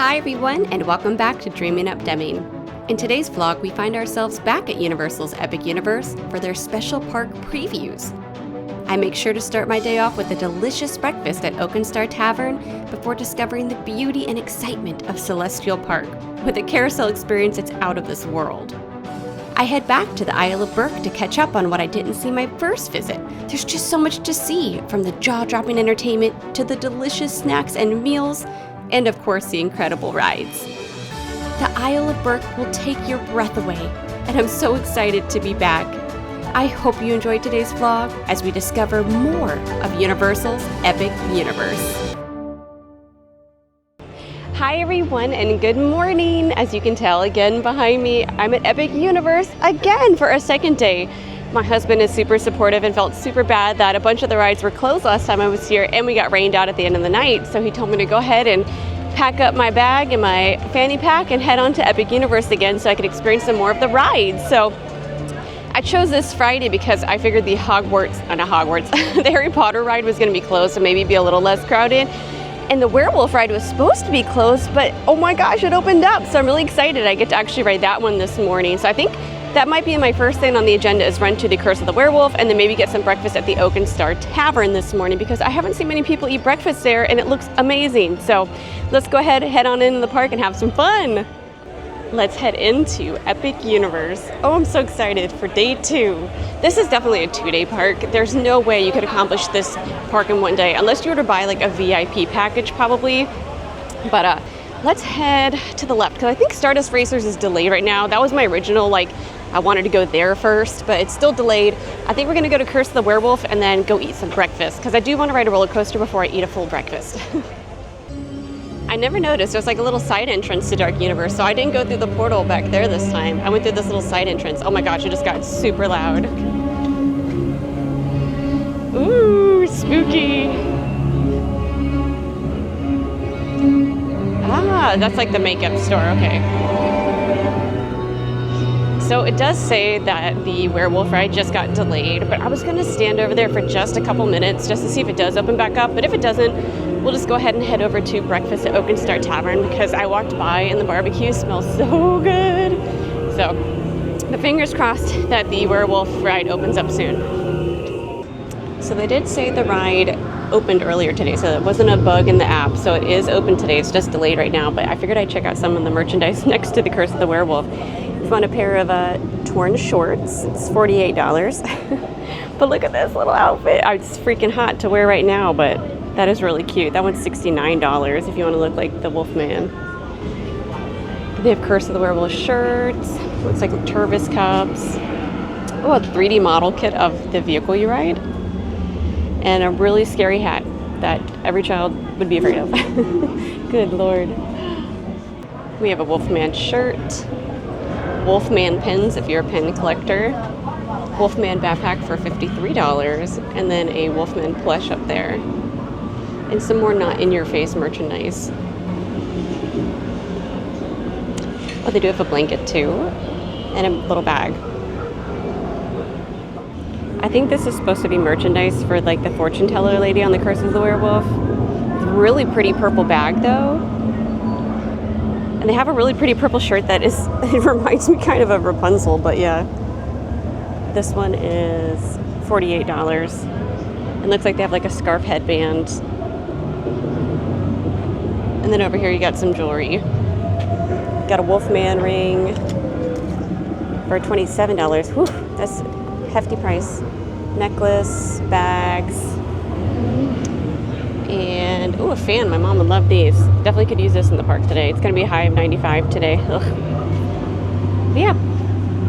Hi everyone, and welcome back to DreamingUpDemming. In today's vlog, we find ourselves back at Universal's Epic Universe for their special park previews. I make sure to start my day off with a delicious breakfast at Star Tavern before discovering the beauty and excitement of Celestial Park, with a carousel experience that's out of this world. I head back to the Isle of Berk to catch up on what I didn't see my first visit. There's just so much to see, from the jaw-dropping entertainment to the delicious snacks and meals, and of course the incredible rides. The Isle of Berk will take your breath away, and I'm so excited to be back. I hope you enjoyed today's vlog as we discover more of Universal's Epic Universe. Hi everyone, and good morning. As you can tell again behind me, I'm at Epic Universe again for a second day. My husband is super supportive and felt super bad that a bunch of the rides were closed last time I was here and we got rained out at the end of the night. So he told me to go ahead and pack up my bag and my fanny pack and head on to Epic Universe again so I could experience some more of the rides. So I chose this Friday because I figured the the Harry Potter ride was going to be closed, so maybe be a little less crowded. And the Werewolf ride was supposed to be closed, but oh my gosh, it opened up. So I'm really excited. I get to actually ride that one this morning. So I think that might be my first thing on the agenda, is run to the Curse of the Werewolf and then maybe get some breakfast at the Star Tavern this morning, because I haven't seen many people eat breakfast there and it looks amazing. So let's go ahead, head on into the park and have some fun. Let's head into Epic Universe. Oh, I'm so excited for day 2. This is definitely a 2-day park. There's no way you could accomplish this park in one day, unless you were to buy like a VIP package probably. But let's head to the left, because I think Stardust Racers is delayed right now. That was my original, I wanted to go there first, but it's still delayed. I think we're gonna go to Curse of the Werewolf and then go eat some breakfast, because I do want to ride a roller coaster before I eat a full breakfast. I never noticed there's like a little side entrance to Dark Universe, so I didn't go through the portal back there this time. I went through this little side entrance. Oh my gosh, it just got super loud. Ooh, spooky. Ah, that's like the makeup store, okay. So it does say that the Werewolf ride just got delayed, but I was gonna stand over there for just a couple minutes just to see if it does open back up. But if it doesn't, we'll just go ahead and head over to breakfast at Star Tavern, because I walked by and the barbecue smells so good. So, but fingers crossed that the Werewolf ride opens up soon. So they did say the ride opened earlier today, so it wasn't a bug in the app. So it is open today. It's just delayed right now, but I figured I'd check out some of the merchandise next to the Curse of the Werewolf. On a pair of torn shorts. It's $48. But look at this little outfit. It's freaking hot to wear right now, but that is really cute. That one's $69 if you want to look like the Wolfman. They have Curse of the Werewolf shirts. Looks like Turvis cups. Oh, a 3D model kit of the vehicle you ride. And a really scary hat that every child would be afraid of. Good Lord. We have a Wolfman shirt. Wolfman pins if you're a pin collector. Wolfman backpack for $53, and then a Wolfman plush up there. And some more not in your face merchandise. Oh, they do have a blanket too, and a little bag. I think this is supposed to be merchandise for like the fortune teller lady on the Curse of the Werewolf. Really pretty purple bag though. And they have a really pretty purple shirt that is, it reminds me kind of Rapunzel, but yeah. This one is $48. It looks like they have like a scarf headband. And then over here you got some jewelry. Got a Wolfman ring for $27. Whew, that's a hefty price. Necklace, bags. And, oh, a fan. My mom would love these. Definitely could use this in the park today. It's going to be a high of 95 today. Ugh. But yeah,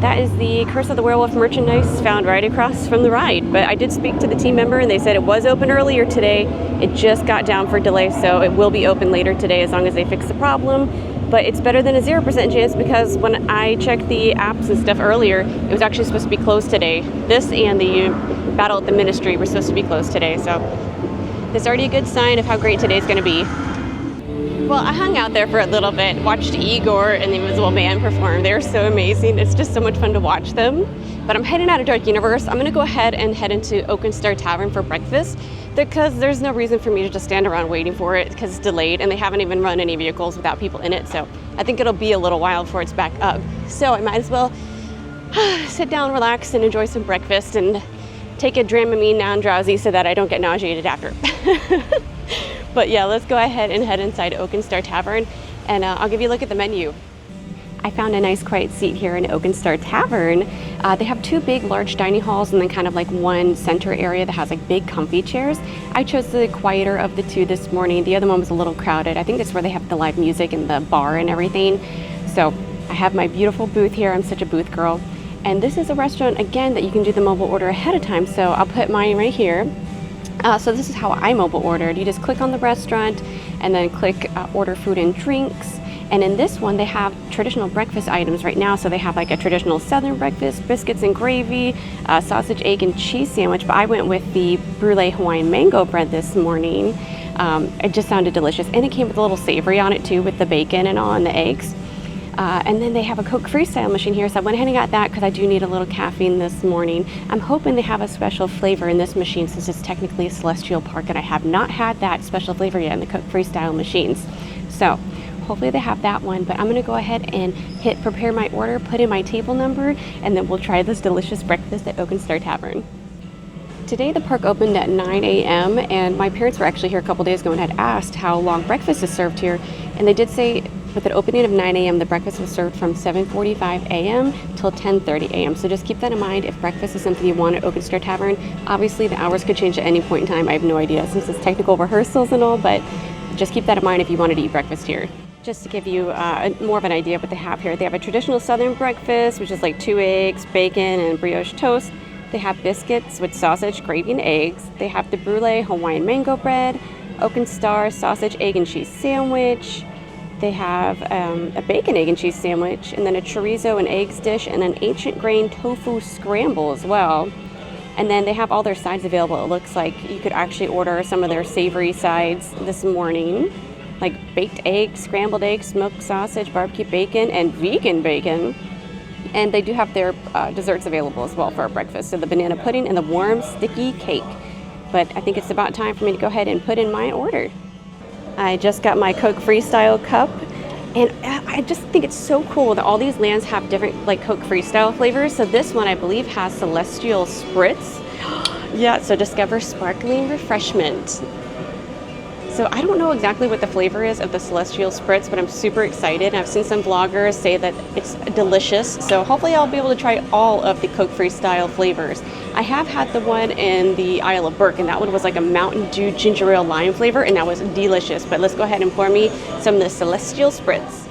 that is the Curse of the Werewolf merchandise found right across from the ride. But I did speak to the team member, and they said it was open earlier today. It just got down for delay, so it will be open later today as long as they fix the problem. But it's better than a 0% chance, because when I checked the apps and stuff earlier, it was actually supposed to be closed today. This and the Battle at the Ministry were supposed to be closed today, so it's already a good sign of how great today's going to be. Well, I hung out there for a little bit, watched Igor and the Invisible Man perform. They're so amazing. It's just so much fun to watch them. But I'm heading out of Dark Universe. I'm gonna go ahead and head into Oaken Star Tavern for breakfast because there's no reason for me to just stand around waiting for it because it's delayed and they haven't even run any vehicles without people in it. So I think it'll be a little while before it's back up. So I might as well sit down, relax, and enjoy some breakfast and take a Dramamine now and drowsy so that I don't get nauseated after. But yeah, let's go ahead and head inside Oaken Star Tavern and I'll give you a look at the menu. I found a nice quiet seat here in Oaken Star Tavern. They have two big large dining halls and then kind of like one center area that has like big comfy chairs. I chose the quieter of the two this morning. The other one was a little crowded. I think that's where they have the live music and the bar and everything. So I have my beautiful booth here. I'm such a booth girl. And this is a restaurant, again, that you can do the mobile order ahead of time. So I'll put mine right here. So this is how I mobile ordered. You just click on the restaurant and then click order food and drinks. And in this one, they have traditional breakfast items right now. So they have like a traditional Southern breakfast, biscuits and gravy, sausage, egg, and cheese sandwich. But I went with the brulee Hawaiian mango bread this morning. It just sounded delicious. And it came with a little savory on it too with the bacon and all and the eggs. And then they have a Coke Freestyle machine here, so I went ahead and got that because I do need a little caffeine this morning. I'm hoping they have a special flavor in this machine since it's technically a Celestial Park, and I have not had that special flavor yet in the Coke Freestyle machines. So hopefully they have that one, but I'm going to go ahead and hit prepare my order, put in my table number, and then we'll try this delicious breakfast at Oaken Star Tavern. Today the park opened at 9 a.m. and my parents were actually here a couple days ago and had asked how long breakfast is served here, and they did say with an opening of 9 a.m. the breakfast was served from 7:45 a.m. till 10:30 a.m. So just keep that in mind if breakfast is something you want at Oaken Star Tavern. Obviously the hours could change at any point in time. I have no idea since it's technical rehearsals and all, but just keep that in mind if you wanted to eat breakfast here. Just to give you more of an idea of what they have here, they have a traditional Southern breakfast, which is like 2 eggs, bacon, and brioche toast. They have biscuits with sausage, gravy, and eggs. They have the brulee Hawaiian mango bread, Oaken Star sausage, egg, and cheese sandwich. They have a bacon, egg, and cheese sandwich, and then a chorizo and eggs dish, and an ancient grain tofu scramble as well. And then they have all their sides available. It looks like you could actually order some of their savory sides this morning, like baked eggs, scrambled eggs, smoked sausage, barbecue bacon, and vegan bacon. And they do have their desserts available as well for our breakfast. So the banana pudding and the warm, sticky cake. But I think it's about time for me to go ahead and put in my order. I just got my Coke Freestyle cup, and I just think it's so cool that all these lands have different like Coke Freestyle flavors. So this one I believe has Celestial Spritz. Yeah, so discover sparkling refreshment. So I don't know exactly what the flavor is of the Celestial Spritz, but I'm super excited. I've seen some vloggers say that it's delicious. So hopefully I'll be able to try all of the Coke Freestyle flavors. I have had the one in the Isle of Berk, and that one was like a Mountain Dew ginger ale lime flavor, and that was delicious. But let's go ahead and pour me some of the Celestial Spritz.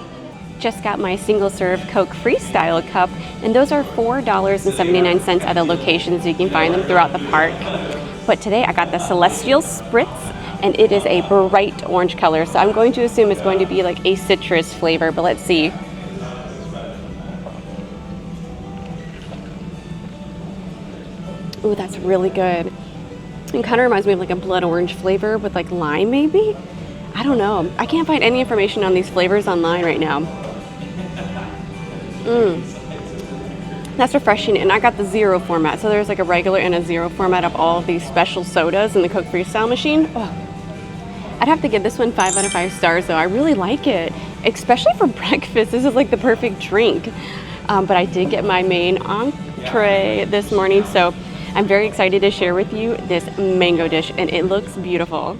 Just got my single serve Coke Freestyle cup, and those are $4.79 at a location, so you can find them throughout the park. But today I got the Celestial Spritz, and it is a bright orange color, so I'm going to assume it's going to be like a citrus flavor, but let's see. Ooh, that's really good. It kind of reminds me of like a blood orange flavor with like lime maybe? I don't know. I can't find any information on these flavors online right now. That's refreshing, and I got the zero format, so there's like a regular and a zero format of all of these special sodas in the Coke Freestyle machine. Oh. I'd have to give this one 5 out of 5 stars though. I really like it, especially for breakfast. This is like the perfect drink. But I did get my main entree this morning, so I'm very excited to share with you this mango dish, and it looks beautiful.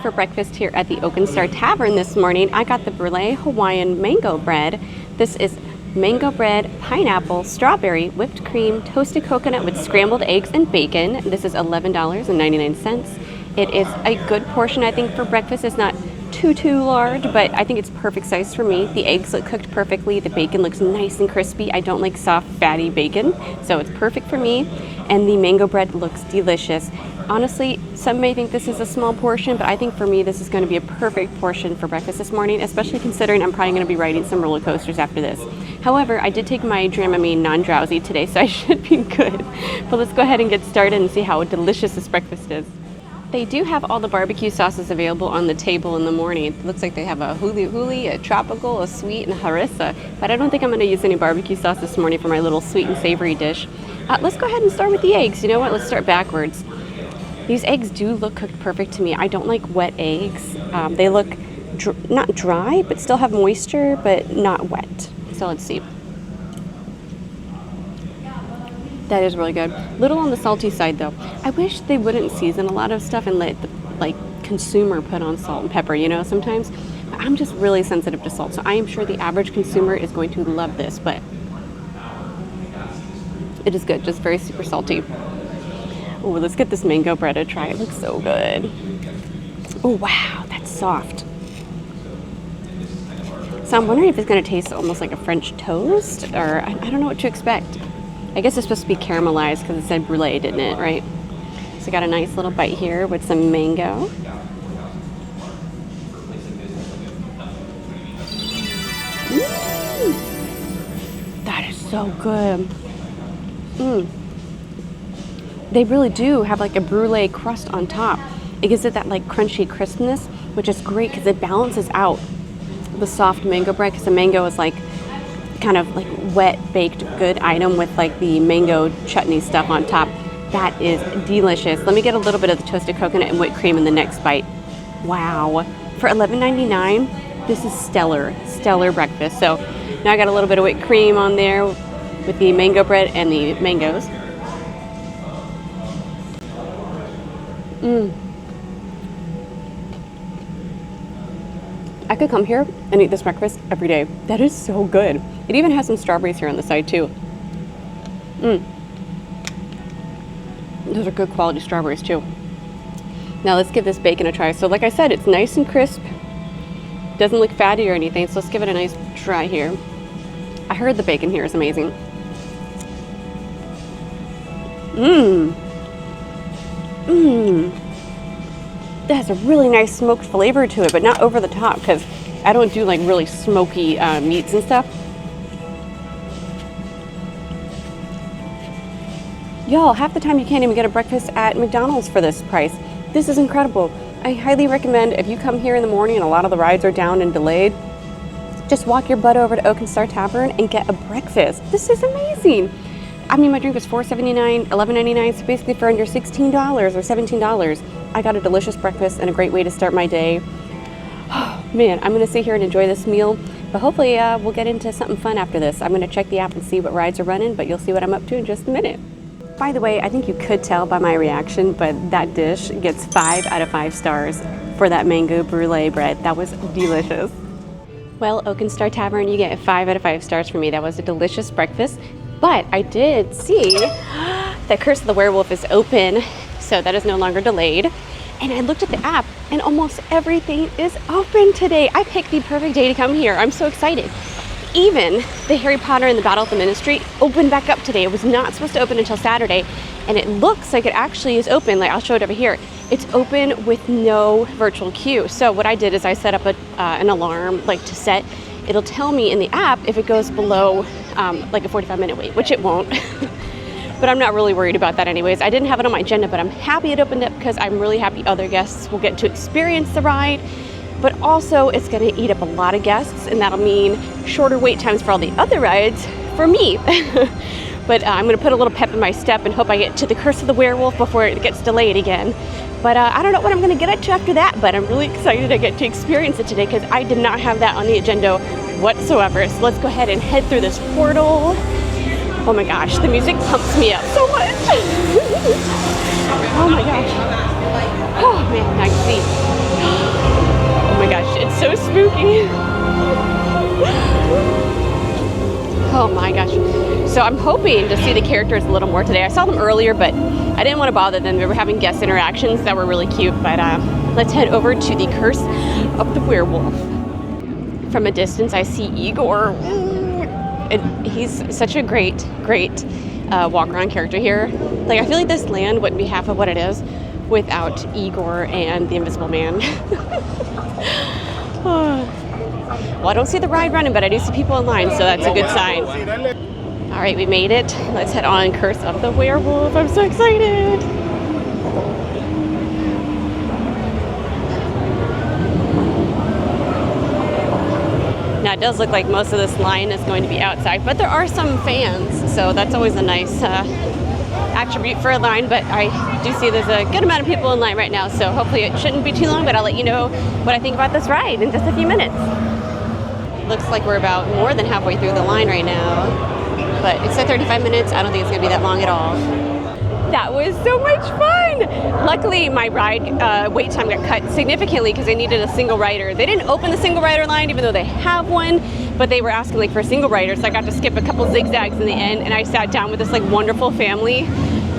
For breakfast here at the Oaken Star Tavern this morning, I got the brulee Hawaiian mango bread. This is mango bread, pineapple, strawberry, whipped cream, toasted coconut with scrambled eggs and bacon. This is $11.99. It is a good portion, I think, for breakfast. It's not too large, but I think it's perfect size for me. The eggs look cooked perfectly. The bacon looks nice and crispy. I don't like soft, fatty bacon, so it's perfect for me. And the mango bread looks delicious. Honestly, some may think this is a small portion, but I think for me this is going to be a perfect portion for breakfast this morning, especially considering I'm probably going to be riding some roller coasters after this. However, I did take my Dramamine non-drowsy today, so I should be good. But let's go ahead and get started and see how delicious this breakfast is. They do have all the barbecue sauces available on the table in the morning. It looks like they have a huli huli, a tropical, a sweet, and a harissa. But I don't think I'm going to use any barbecue sauce this morning for my little sweet and savory dish. Let's go ahead and start with the eggs. You know what? Let's start backwards. These eggs do look cooked perfect to me. I don't like wet eggs. They look not dry, but still have moisture, but not wet. So let's see. That is really good. Little on the salty side though. I wish they wouldn't season a lot of stuff and let the consumer put on salt and pepper, you know, sometimes. But I'm just really sensitive to salt, so I am sure the average consumer is going to love this, but it is good, just very super salty. Oh, let's get this mango bread a try. It looks so good. Oh, wow, that's soft. So I'm wondering if it's gonna taste almost like a French toast, or I don't know what to expect. I guess it's supposed to be caramelized because it said brulee, didn't it, right? So I got a nice little bite here with some mango. That is so good. They really do have like a brulee crust on top. It gives it that like crunchy crispness, which is great because it balances out the soft mango bread, because the mango is like kind of like wet baked good item with like the mango chutney stuff on top. That is delicious. Let me get a little bit of the toasted coconut and whipped cream in the next bite. Wow. For $11.99, this is stellar breakfast. So now I got a little bit of whipped cream on there with the mango bread and the mangoes. I could come here and eat this breakfast every day. That is so good. It even has some strawberries here on the side too. Those are good quality strawberries too. Now let's give this bacon a try. So like I said, it's nice and crisp. Doesn't look fatty or anything, so let's give it a nice try here. I heard the bacon here is amazing. That has a really nice smoked flavor to it, but not over the top, because I don't do like really smoky meats and stuff. Y'all, half the time you can't even get a breakfast at McDonald's for this price. This is incredible. I highly recommend, if you come here in the morning and a lot of the rides are down and delayed, just walk your butt over to Oak and Star Tavern and get a breakfast. This is amazing. I mean, my drink was $4.79, $11.99, so basically for under $16 or $17, I got a delicious breakfast and a great way to start my day. Oh, man, I'm gonna sit here and enjoy this meal, but hopefully we'll get into something fun after this. I'm gonna check the app and see what rides are running, but you'll see what I'm up to in just a minute. By the way, I think you could tell by my reaction, but that dish gets 5 out of 5 stars for that mango brulee bread. That was delicious. Well, Oak and Star Tavern, you get 5 out of 5 stars for me. That was a delicious breakfast. But I did see that Curse of the Werewolf is open, so that is no longer delayed. And I looked at the app and almost everything is open today. I picked the perfect day to come here. I'm so excited. Even the Harry Potter and the Battle of the Ministry opened back up today. It was not supposed to open until Saturday, and it looks like it actually is open. Like, I'll show it over here. It's open with no virtual queue. So what I did is I set up an alarm like to set. It'll tell me in the app if it goes below like a 45-minute wait, which it won't. But I'm not really worried about that anyways. I didn't have it on my agenda, but I'm happy it opened up because I'm really happy other guests will get to experience the ride. But also it's gonna eat up a lot of guests, and that'll mean shorter wait times for all the other rides for me. But I'm gonna put a little pep in my step and hope I get to the Curse of the Werewolf before it gets delayed again. But I don't know what I'm gonna get to after that, but I'm really excited I get to experience it today because I did not have that on the agenda whatsoever. So let's go ahead and head through this portal. Oh my gosh, the music pumps me up so much. Oh my gosh. Oh man, I can see. Oh my gosh, it's so spooky. Oh my gosh. So I'm hoping to see the characters a little more today. I saw them earlier, but I didn't want to bother them. We were having guest interactions that were really cute, but let's head over to the Curse of the Werewolf. From a distance, I see Igor. And he's such a great walk-around character here. Like, I feel like this land wouldn't be half of what it is without Igor and the Invisible Man. Well, I don't see the ride running, but I do see people in line, so that's a good sign. All right, we made it. Let's head on Curse of the Werewolf. I'm so excited. Now, it does look like most of this line is going to be outside, but there are some fans so that's always a nice attribute for a line, but I do see there's a good amount of people in line right now, so hopefully it shouldn't be too long, but I'll let you know what I think about this ride in just a few minutes. Looks like we're about more than halfway through the line right now, but it said 35 minutes. I don't think it's going to be that long at all. That was so much fun! Luckily, my ride wait time got cut significantly because they needed a single rider. They didn't open the single rider line, even though they have one, but they were asking like for a single rider, so I got to skip a couple zigzags in the end, and I sat down with this like wonderful family.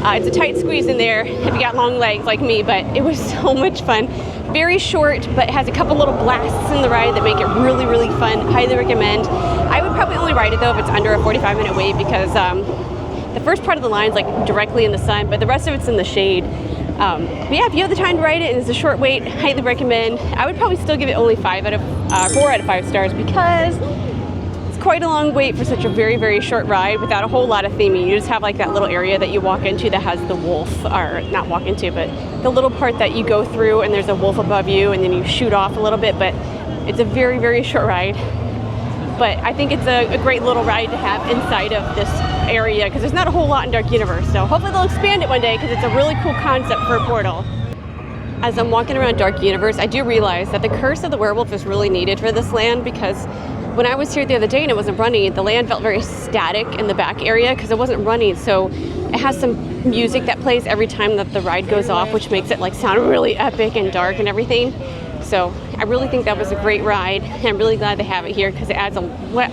It's a tight squeeze in there if you got long legs like me, but it was so much fun. Very short, but it has a couple little blasts in the ride that make it really, really fun. Highly recommend. I would probably only ride it though if it's under a 45-minute wait, because the first part of the line is like directly in the sun, but the rest of it's in the shade. But yeah, if you have the time to ride it and it's a short wait, highly recommend. I would probably still give it only 4 out of 5 stars because it's quite a long wait for such a very, very short ride without a whole lot of theming. You just have like that little area that you walk into that has the wolf, or not walk into, but the little part that you go through and there's a wolf above you and then you shoot off a little bit, but it's a very, very short ride. But I think it's a great little ride to have inside of this area because there's not a whole lot in Dark Universe. So hopefully they'll expand it one day because it's a really cool concept for a portal. As I'm walking around Dark Universe, I do realize that the Curse of the Werewolf is really needed for this land, because when I was here the other day and it wasn't running, the land felt very static in the back area because it wasn't running. So it has some music that plays every time that the ride goes off, which makes it like sound really epic and dark and everything. So I really think that was a great ride, and I'm really glad they have it here because it adds a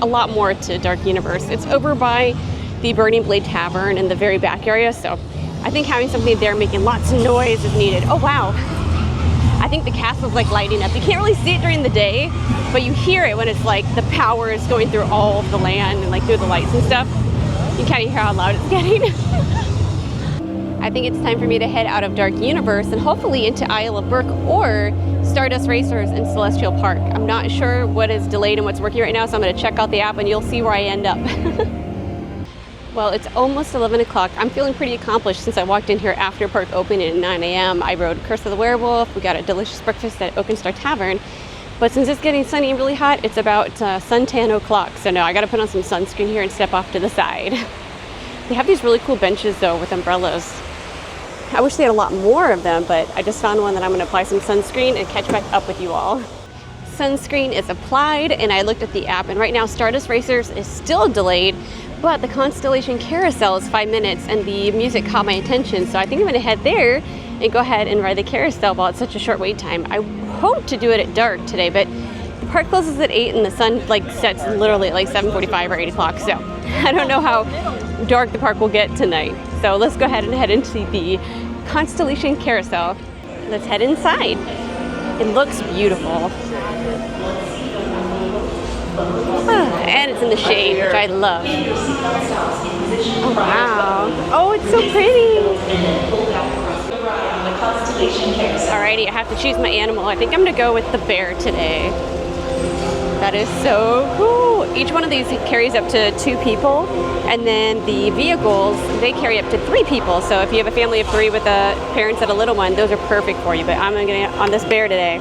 lot more to Dark Universe. It's over by the Burning Blade Tavern in the very back area, so I think having something there making lots of noise is needed. Oh wow, I think the castle's like lighting up. You can't really see it during the day, but you hear it when it's like the power is going through all of the land and like through the lights and stuff. You kind of hear how loud it's getting. I think it's time for me to head out of Dark Universe and hopefully into Isle of Berk or Stardust Racers in Celestial Park. I'm not sure what is delayed and what's working right now, so I'm going to check out the app and you'll see where I end up. Well, it's almost 11 o'clock. I'm feeling pretty accomplished since I walked in here after park opening at 9 a.m. I rode Curse of the Werewolf. We got a delicious breakfast at Oakenstar Tavern. But since it's getting sunny and really hot, it's about suntan o'clock. So no, I got to put on some sunscreen here and step off to the side. They have these really cool benches though with umbrellas. I wish they had a lot more of them, but I just found one that I'm going to apply some sunscreen and catch back up with you all. Sunscreen is applied, and I looked at the app, and right now Stardust Racers is still delayed, but the Constellation Carousel is 5 minutes, and the music caught my attention, so I think I'm going to head there and go ahead and ride the carousel while it's such a short wait time. I hope to do it at dark today, but the park closes at 8 and the sun like sets literally at like 7:45 or 8 o'clock, so I don't know how dark the park will get tonight. So let's go ahead and head into the Constellation Carousel. Let's head inside. It looks beautiful. And it's in the shade, which I love. Oh wow. Oh, it's so pretty. Alrighty, I have to choose my animal. I think I'm gonna go with the bear today. That is so cool. Each one of these carries up to 2 people, and then the vehicles, they carry up to 3 people. So if you have a family of 3 with parents and a little one, those are perfect for you. But I'm gonna get on this bear today.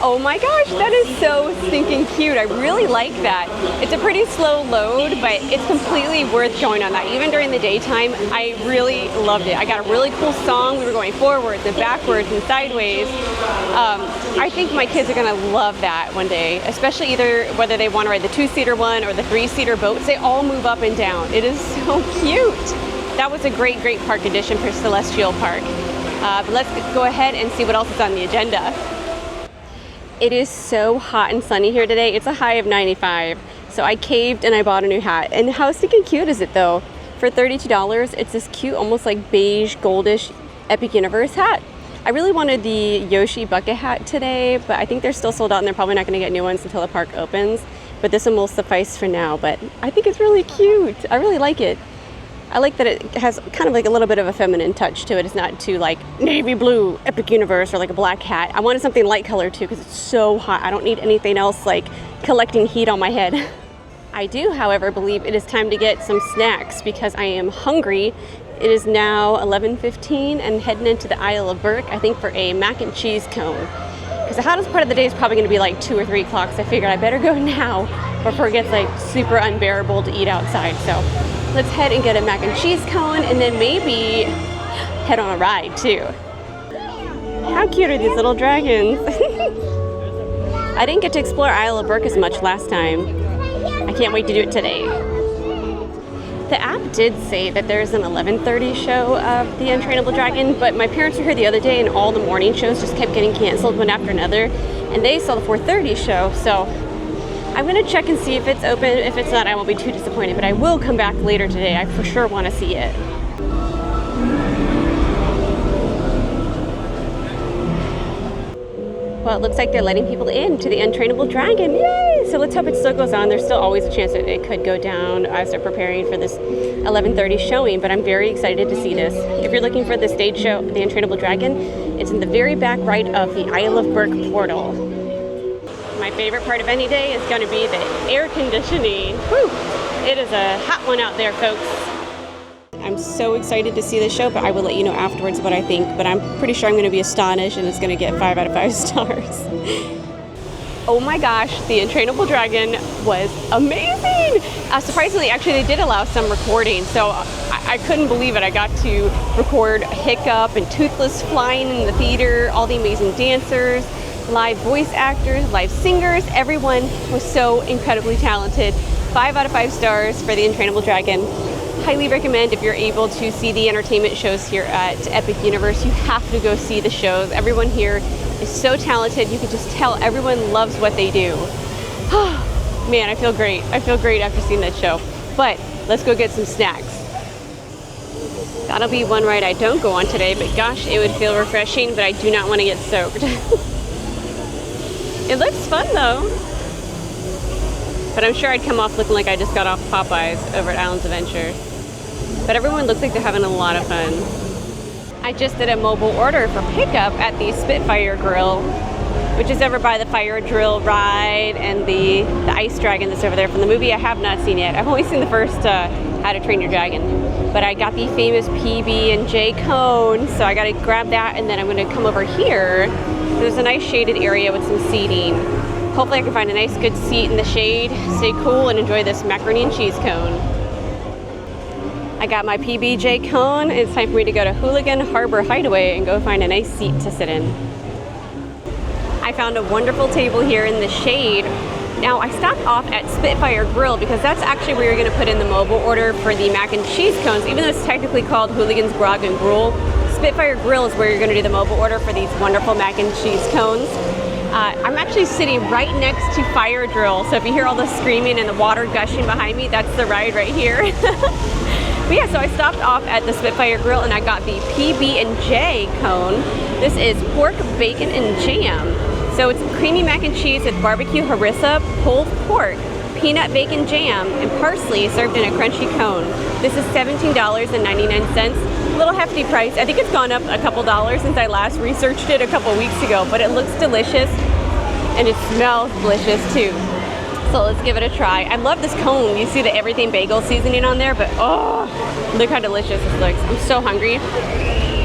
Oh my gosh, that is so stinking cute. I really like that. It's a pretty slow load, but it's completely worth going on that. Even during the daytime, I really loved it. I got a really cool song. We were going forwards and backwards and sideways. I think my kids are gonna love that one day, especially either whether they want to ride the 2-seater one or the 3-seater boats. They all move up and down. It is so cute. That was a great, great park addition for Celestial Park. But let's go ahead and see what else is on the agenda. It is so hot and sunny here today. It's a high of 95. So I caved and I bought a new hat. And how stinking cute is it though? For $32, it's this cute, almost like beige, goldish Epic Universe hat. I really wanted the Yoshi bucket hat today, but I think they're still sold out and they're probably not gonna get new ones until the park opens. But this one will suffice for now, but I think it's really cute. I really like it. I like that it has kind of like a little bit of a feminine touch to it. It's not too like navy blue, Epic Universe, or like a black hat. I wanted something light color too because it's so hot. I don't need anything else like collecting heat on my head. I do, however, believe it is time to get some snacks because I am hungry. It is now 11:15 and heading into the Isle of Berk, I think for a mac and cheese cone. Because the hottest part of the day is probably going to be like 2 or 3 o'clock, so I figured I better go now before it gets like super unbearable to eat outside. So let's head and get a mac and cheese cone and then maybe head on a ride too. How cute are these little dragons? I didn't get to explore Isle of Berk as much last time. I can't wait to do it today. The app did say that there's an 11:30 show of the Untrainable Dragon, but my parents were here the other day and all the morning shows just kept getting canceled one after another, and they saw the 4:30 show, so I'm gonna check and see if it's open. If it's not, I won't be too disappointed, but I will come back later today. I for sure want to see it. Well, it looks like they're letting people in to the Untrainable Dragon. Yay! So let's hope it still goes on. There's still always a chance that it could go down as they're preparing for this 11:30 showing, but I'm very excited to see this. If you're looking for the stage show, the Untrainable Dragon, it's in the very back right of the Isle of Berk portal. My favorite part of any day is going to be the air conditioning. Whew! It is a hot one out there, folks. I'm so excited to see the show, but I will let you know afterwards what I think. But I'm pretty sure I'm going to be astonished and it's going to get 5 out of 5 stars. Oh my gosh, the Untrainable Dragon was amazing! Surprisingly, actually, they did allow some recording, so I couldn't believe it. I got to record Hiccup and Toothless flying in the theater, all the amazing dancers, live voice actors, live singers. Everyone was so incredibly talented. 5 out of 5 stars for the Untrainable Dragon. Highly recommend if you're able to see the entertainment shows here at Epic Universe. You have to go see the shows. Everyone here is so talented. You can just tell everyone loves what they do. Man, I feel great. I feel great after seeing that show. But let's go get some snacks. That'll be one ride I don't go on today, but gosh, it would feel refreshing, but I do not want to get soaked. It looks fun though. But I'm sure I'd come off looking like I just got off Popeyes over at Islands Adventure. But everyone looks like they're having a lot of fun. I just did a mobile order for pickup at the Spitfire Grill, which is over by the Fire Drill ride and the Ice Dragon that's over there from the movie I have not seen yet. I've only seen the first How to Train Your Dragon. But I got the famous PB&J Cone, so I gotta grab that and then I'm gonna come over here. There's a nice shaded area with some seating. Hopefully I can find a nice good seat in the shade, stay cool, and enjoy this macaroni and cheese cone. I got my PB&J Cone. It's time for me to go to Hooligan Harbor Hideaway and go find a nice seat to sit in. I found a wonderful table here in the shade. Now I stopped off at Spitfire Grill because that's actually where you're gonna put in the mobile order for the mac and cheese cones. Even though it's technically called Hooligan's Grog and Gruel, Spitfire Grill is where you're gonna do the mobile order for these wonderful mac and cheese cones. I'm actually sitting right next to Fire Drill, so if you hear all the screaming and the water gushing behind me, that's the ride right here. But yeah, so I stopped off at the Spitfire Grill and I got the PB&J Cone. This is pork, bacon, and jam. So it's creamy mac and cheese with barbecue harissa, pulled pork, peanut bacon jam, and parsley served in a crunchy cone. This is $17.99. A little hefty price. I think it's gone up a couple dollars since I last researched it a couple weeks ago, but it looks delicious and it smells delicious too. So let's give it a try. I love this cone. You see the everything bagel seasoning on there, but oh, look how delicious this looks. I'm so hungry.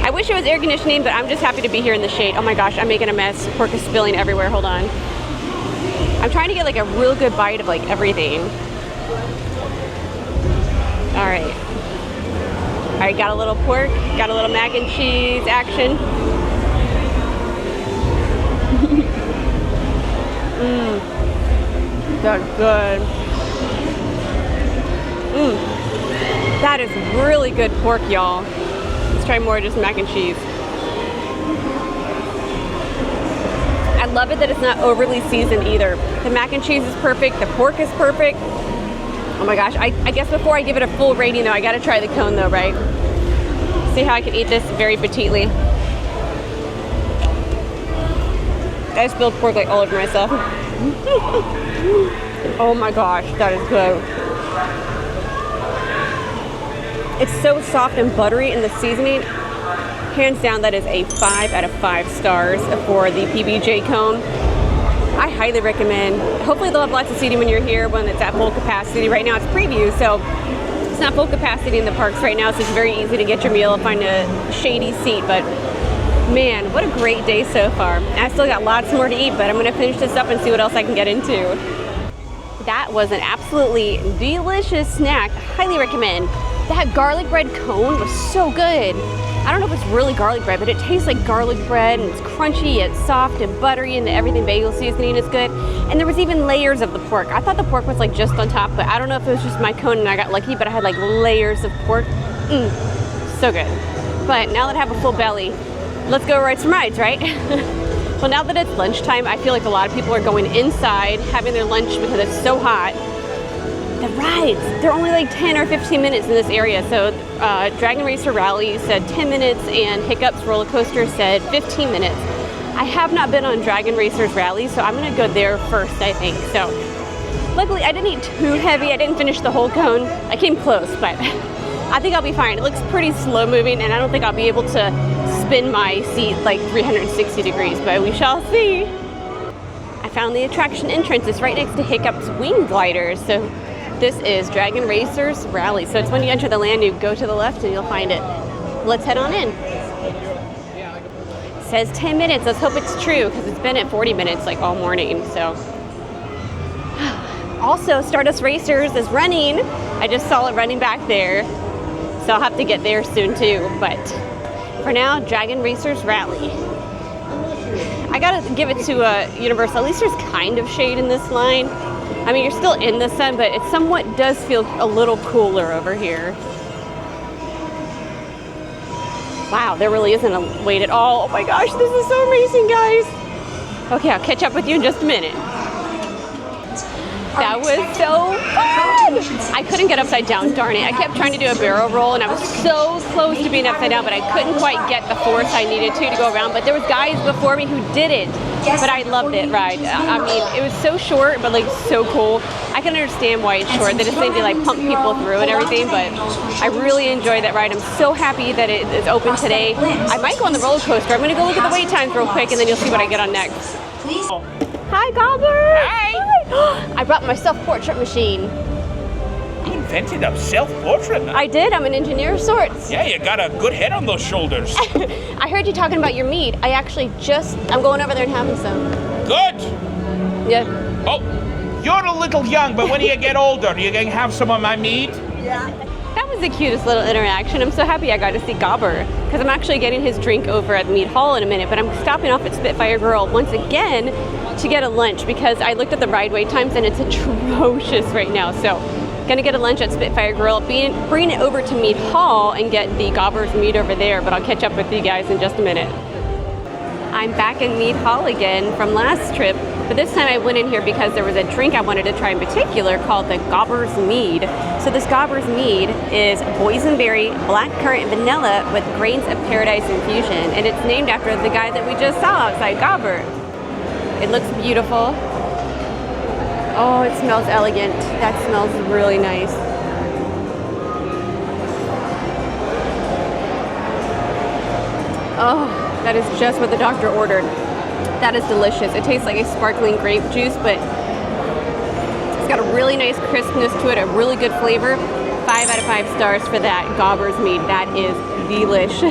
I wish it was air conditioning, but I'm just happy to be here in the shade. Oh my gosh, I'm making a mess. Pork is spilling everywhere. Hold on. I'm trying to get like a real good bite of like everything. All right. All right, got a little pork, got a little mac and cheese action. That's good. That is really good pork, y'all. Let's try more just mac and cheese. I love it that it's not overly seasoned either. The mac and cheese is perfect, the pork is perfect. Oh my gosh, I guess before I give it a full rating though, I gotta try the cone though, right? See how I can eat this very petitely. I spilled pork like all over myself. Oh my gosh, that is good. It's so soft and buttery in the seasoning. Hands down, that is a 5 out of 5 stars for the PB&J Cone. I highly recommend. Hopefully they'll have lots of seating when you're here when it's at full capacity. Right now it's preview, so it's not full capacity in the parks right now, so it's very easy to get your meal and find a shady seat, but man, what a great day so far. I still got lots more to eat, but I'm gonna finish this up and see what else I can get into. That was an absolutely delicious snack. Highly recommend. That garlic bread cone was so good. I don't know if it's really garlic bread, but it tastes like garlic bread, and it's crunchy, it's soft and buttery, and everything bagel seasoning is good. And there was even layers of the pork. I thought the pork was like just on top, but I don't know if it was just my cone and I got lucky, but I had like layers of pork. So good. But now that I have a full belly, let's go ride some rides, right? Well, now that it's lunchtime, I feel like a lot of people are going inside, having their lunch because it's so hot. The rides, they're only like 10 or 15 minutes in this area. So Dragon Racer Rally said 10 minutes and Hiccups Roller Coaster said 15 minutes. I have not been on Dragon Racer's Rally, so I'm gonna go there first, I think. So luckily I didn't eat too heavy. I didn't finish the whole cone. I came close, but I think I'll be fine. It looks pretty slow moving, and I don't think I'll be able to spin my seat like 360 degrees, but we shall see. I found the attraction entrance. It's right next to Hiccup's Wing Gliders. So this is Dragon Racer's Rally. So it's when you enter the land, you go to the left and you'll find it. Let's head on in. It says 10 minutes. Let's hope it's true, because it's been at 40 minutes like all morning. So also Stardust Racers is running. I just saw it running back there. So I'll have to get there soon too. But for now, Dragon Racer's Rally. I gotta give it to Universal. At least there's kind of shade in this line. I mean, you're still in the sun, but it somewhat does feel a little cooler over here. Wow, there really isn't a wait at all. Oh my gosh, this is so amazing, guys. Okay, I'll catch up with you in just a minute. That was so fun! I couldn't get upside down, darn it. I kept trying to do a barrel roll, and I was so close to being upside down, but I couldn't quite get the force I needed to go around. But there was guys before me who did it, but I loved it, right? I mean, it was so short, but like so cool. I can understand why it's short. They just maybe like pump people through and everything, but I really enjoyed that ride. I'm so happy that it is open today. I might go on the roller coaster. I'm gonna go look at the wait times real quick, and then you'll see what I get on next. Hi, Gobbers! Hi! I brought my self-portrait machine. You invented a self-portrait? I did. I'm an engineer of sorts. Yeah, you got a good head on those shoulders. I heard you talking about your mead. I'm going over there and having some. Good! Yeah. Oh, you're a little young, but when you get older, you can have some of my mead? Yeah. That was the cutest little interaction. I'm so happy I got to see Gobber, because I'm actually getting his drink over at the Mead Hall in a minute, but I'm stopping off at Spitfire Grill once again to get a lunch, because I looked at the ride wait times and it's atrocious right now. So gonna get a lunch at Spitfire Grill, bring it over to Mead Hall and get the Gobbers Mead over there, but I'll catch up with you guys in just a minute. I'm back in Mead Hall again from last trip, but this time I went in here because there was a drink I wanted to try in particular called the Gobbers Mead. So this Gobbers Mead is boysenberry, blackcurrant, vanilla with grains of paradise infusion, and it's named after the guy that we just saw outside Gobber. It looks beautiful. Oh, it smells elegant. That smells really nice. Oh, that is just what the doctor ordered. That is delicious. It tastes like a sparkling grape juice, but it's got a really nice crispness to it, a really good flavor. 5 out of 5 stars for that Gobbers Mead. That is delish.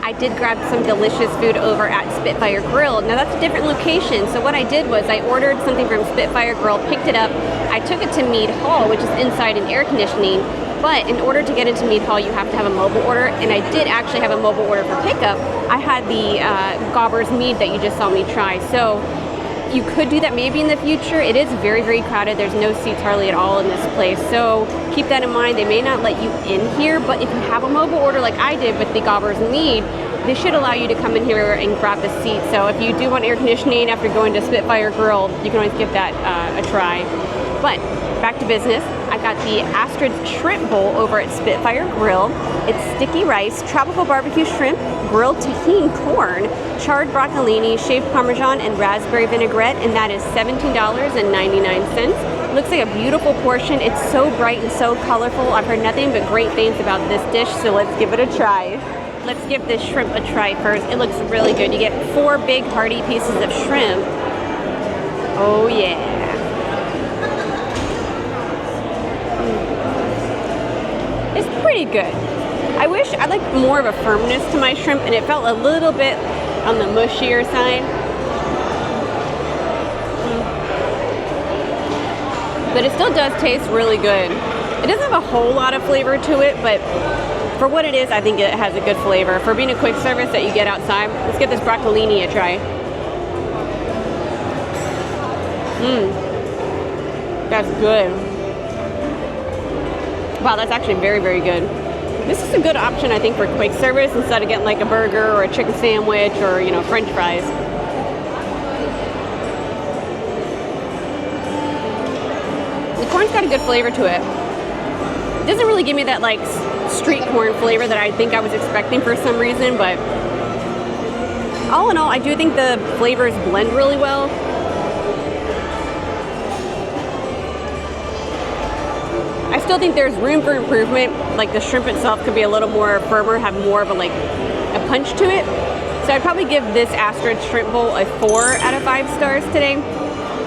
I did grab some delicious food over at Spitfire Grill. Now that's a different location. So what I did was I ordered something from Spitfire Grill, picked it up. I took it to Mead Hall, which is inside in air conditioning. But in order to get into Mead Hall, you have to have a mobile order. And I did actually have a mobile order for pickup. I had the Gobbers Mead that you just saw me try. So you could do that maybe in the future. It is very, very crowded. There's no seats hardly at all in this place. So keep that in mind. They may not let you in here, but if you have a mobile order like I did with the Gobbers Mead, they should allow you to come in here and grab a seat. So if you do want air conditioning after going to Spitfire Grill, you can always give that a try. But back to business. I got the Astrids shrimp bowl over at Spitfire Grill. It's sticky rice, tropical barbecue shrimp, grilled tahini corn, charred broccolini, shaved parmesan, and raspberry vinaigrette, and that is $17.99. Looks like a beautiful portion. It's so bright and so colorful. I've heard nothing but great things about this dish, so let's give it a try. Let's give this shrimp a try first. It looks really good. You get 4 big hearty pieces of shrimp. Oh yeah. It's pretty good. I wish I like more of a firmness to my shrimp, and it felt a little bit on the mushier side. but it still does taste really good. It doesn't have a whole lot of flavor to it, but for what it is, I think it has a good flavor. For being a quick service that you get outside, let's give this broccolini a try. That's good. Wow, that's actually very, very good. This is a good option, I think, for quick service instead of getting like a burger or a chicken sandwich or, you know, French fries. The corn's got a good flavor to it. It doesn't really give me that like street corn flavor that I think I was expecting for some reason, but all in all, I do think the flavors blend really well. I still think there's room for improvement. Like the shrimp itself could be a little more firmer, have more of a like a punch to it. So I'd probably give this Astrids shrimp bowl a 4 out of 5 stars today,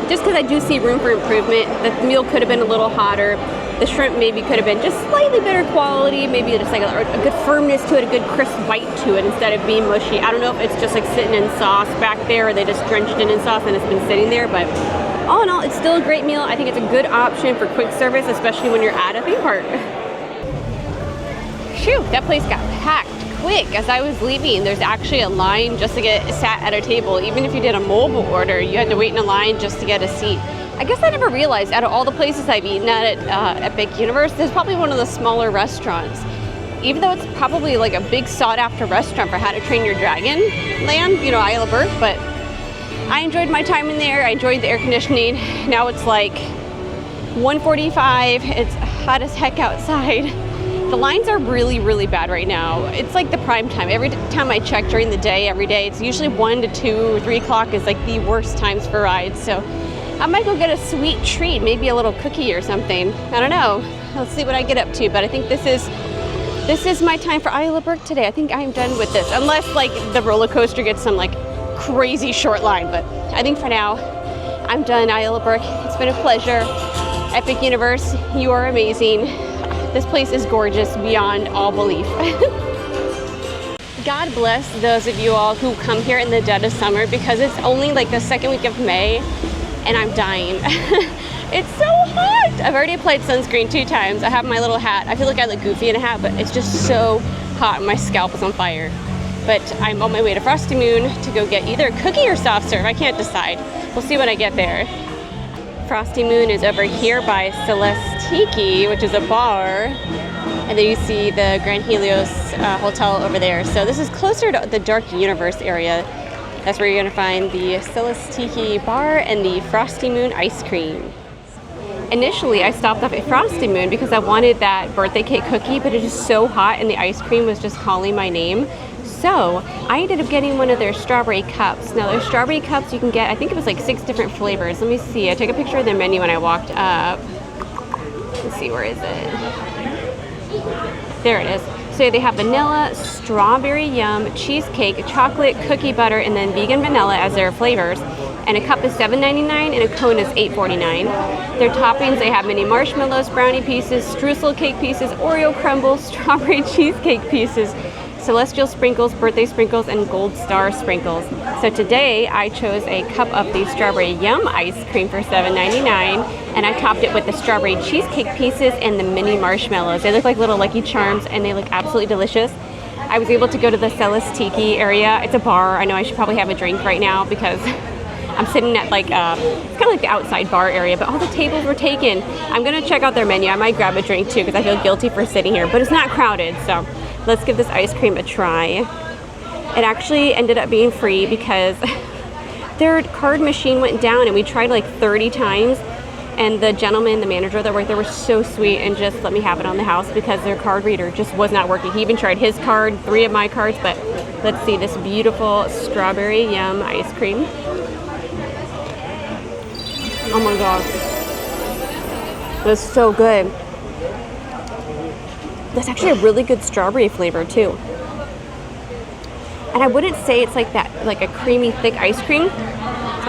just because I do see room for improvement. The meal could have been a little hotter. The shrimp maybe could have been just slightly better quality, maybe just like a good firmness to it, a good crisp bite to it instead of being mushy. I don't know if it's just like sitting in sauce back there or they just drenched it in sauce and it's been sitting there, but all in all, it's still a great meal. I think it's a good option for quick service, especially when you're at a theme park. Phew, that place got packed quick. As I was leaving, there's actually a line just to get sat at a table. Even if you did a mobile order, you had to wait in a line just to get a seat. I guess I never realized out of all the places I've eaten at Epic Universe, there's probably one of the smaller restaurants. Even though it's probably like a big sought after restaurant for How to Train Your Dragon land, you know, Isle of Berk, but I enjoyed my time in there. I enjoyed the air conditioning. Now it's like 1:45. It's hot as heck outside. The lines are really, really bad right now. It's like the prime time. Every time I check during the day, every day, it's usually 1 to 2 or 3 o'clock is like the worst times for rides. So I might go get a sweet treat, maybe a little cookie or something. I don't know. Let's see what I get up to. But I think this is my time for Isle of Berk today. I think I'm done with this, unless like the roller coaster gets some like crazy short line. But I think for now, I'm done. Isle of Berk. It's been a pleasure. Epic Universe, you are amazing. This place is gorgeous beyond all belief. God bless those of you all who come here in the dead of summer, because it's only like the second week of May and I'm dying. It's so hot. I've already applied sunscreen 2 times. I have my little hat. I feel like I look goofy in a hat, but it's just so hot and my scalp is on fire. But I'm on my way to Frosty Moon to go get either a cookie or soft serve. I can't decide. We'll see when I get there. Frosty Moon is over here by Celeste Tiki, which is a bar. And then you see the Grand Helios Hotel over there. So this is closer to the Dark Universe area. That's where you're gonna find the Celeste Tiki bar and the Frosty Moon ice cream. Initially, I stopped off at Frosty Moon because I wanted that birthday cake cookie, but it is so hot and the ice cream was just calling my name. So I ended up getting one of their strawberry cups. Now their strawberry cups you can get, I think it was like 6 different flavors. Let me see, I took a picture of their menu when I walked up. Let's see, where is it? There it is. So they have vanilla, strawberry yum, cheesecake, chocolate, cookie butter, and then vegan vanilla as their flavors. And a cup is $7.99 and a cone is $8.49. Their toppings, they have mini marshmallows, brownie pieces, streusel cake pieces, Oreo crumbles, strawberry cheesecake pieces, celestial sprinkles, birthday sprinkles, and gold star sprinkles. So today I chose a cup of the strawberry yum ice cream for $7.99, and I topped it with the strawberry cheesecake pieces and the mini marshmallows. They look like little Lucky Charms and they look absolutely delicious. I was able to go to the Celeste Tiki area. It's a bar. I know I should probably have a drink right now because I'm sitting at like, it's kind of like the outside bar area, but all the tables were taken. I'm gonna check out their menu. I might grab a drink too because I feel guilty for sitting here, but it's not crowded, so let's give this ice cream a try. It actually ended up being free because their card machine went down and we tried like 30 times, and the gentleman, the manager that worked there was so sweet and just let me have it on the house because their card reader just was not working. He even tried his card, 3 of my cards, but let's see this beautiful strawberry yum ice cream. Oh my god, that's so good. That's actually a really good strawberry flavor too. And I wouldn't say it's like that, like a creamy thick ice cream.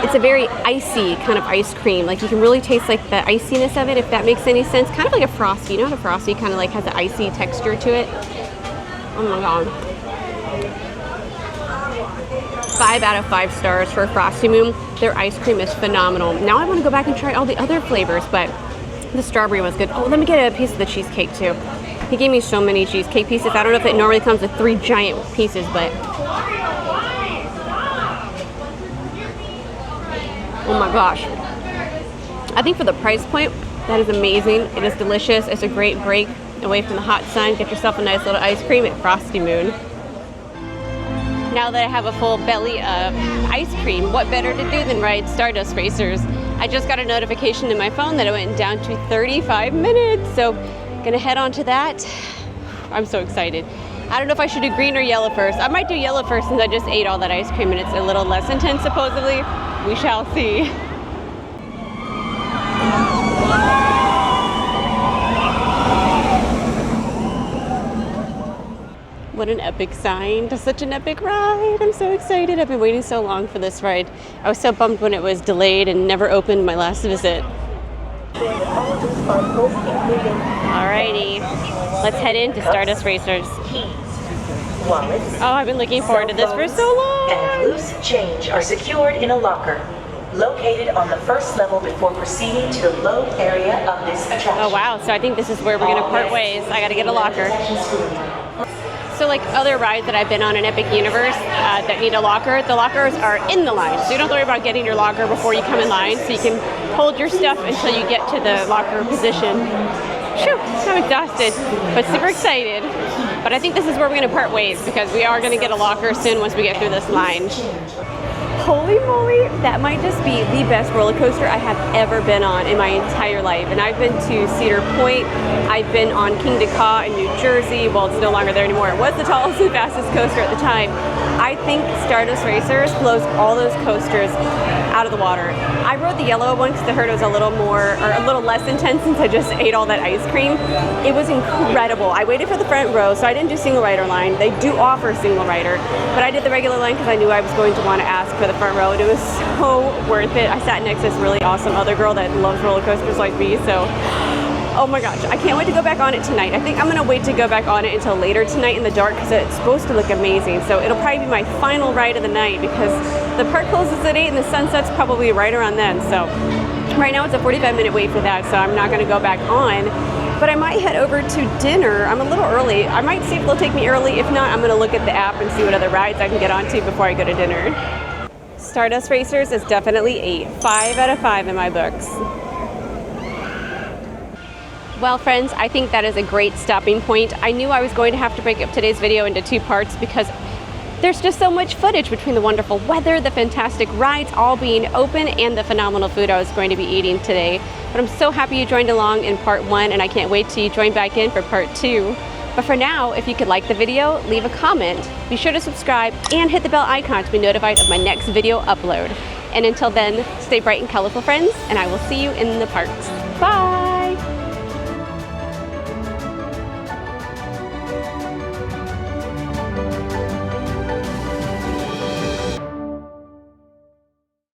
It's a very icy kind of ice cream. Like you can really taste like the iciness of it, if that makes any sense. Kind of like a Frosty. You know how a Frosty kind of like has an icy texture to it? Oh my god. 5 out of 5 stars for Frosty Moon. Their ice cream is phenomenal. Now I want to go back and try all the other flavors, but The strawberry was good. Oh, let me get a piece of the cheesecake too. He gave me so many cheesecake pieces. I don't know if it normally comes with 3 giant pieces, but oh my gosh. I think for the price point, that is amazing. It is delicious. It's a great break away from the hot sun. Get yourself a nice little ice cream at Frosty Moon. Now that I have a full belly of ice cream, what better to do than ride Stardust Racers? I just got a notification in my phone that it went down to 35 minutes. So gonna head on to that. I'm so excited. I don't know if I should do green or yellow first. I might do yellow first since I just ate all that ice cream and it's a little less intense supposedly. We shall see. What an epic sign to such an epic ride. I'm so excited. I've been waiting so long for this ride. I was so bummed when it was delayed and never opened my last visit. Alrighty, let's head into Stardust Racers. Oh, I've been looking forward to this for so long. And loose change are secured in a locker located on the first level before proceeding to the load area of this attraction. Oh wow, so I think this is where we're gonna part ways. I gotta get a locker. So like other rides that I've been on in Epic Universe that need a locker, the lockers are in the line. So you don't have to worry about getting your locker before you come in line. So you can hold your stuff until you get to the locker position. Phew, I'm exhausted, but super excited. But I think this is where we're gonna part ways because we are gonna get a locker soon once we get through this line. Holy moly, that might just be the best roller coaster I have ever been on in my entire life. And I've been to Cedar Point, I've been on King Dacaw in New Jersey. Well, it's no longer there anymore. It was the tallest and fastest coaster at the time. I think Stardust Racers blows all those coasters out of the water. I rode the yellow one because I heard it was a little more, or a little less intense since I just ate all that ice cream. It was incredible. I waited for the front row, so I didn't do single rider line. They do offer single rider, but I did the regular line because I knew I was going to want to ask for the front row, and it was so worth it. I sat next to this really awesome other girl that loves roller coasters like me, so oh my gosh, I can't wait to go back on it tonight. I think I'm gonna wait to go back on it until later tonight in the dark because it's supposed to look amazing. So it'll probably be my final ride of the night because the park closes at 8 and the sun sets probably right around then. So right now it's a 45-minute wait for that, so I'm not gonna go back on. But I might head over to dinner. I'm a little early. I might see if they'll take me early. If not, I'm gonna look at the app and see what other rides I can get onto before I go to dinner. Stardust Racers is definitely 8. 5 out of 5 in my books. Well, friends, I think that is a great stopping point. I knew I was going to have to break up today's video into 2 parts because there's just so much footage between the wonderful weather, the fantastic rides all being open, and the phenomenal food I was going to be eating today. But I'm so happy you joined along in part 1, and I can't wait till you join back in for part 2. But for now, if you could like the video, leave a comment, be sure to subscribe, and hit the bell icon to be notified of my next video upload. And until then, stay bright and colorful, friends, and I will see you in the parks. Bye!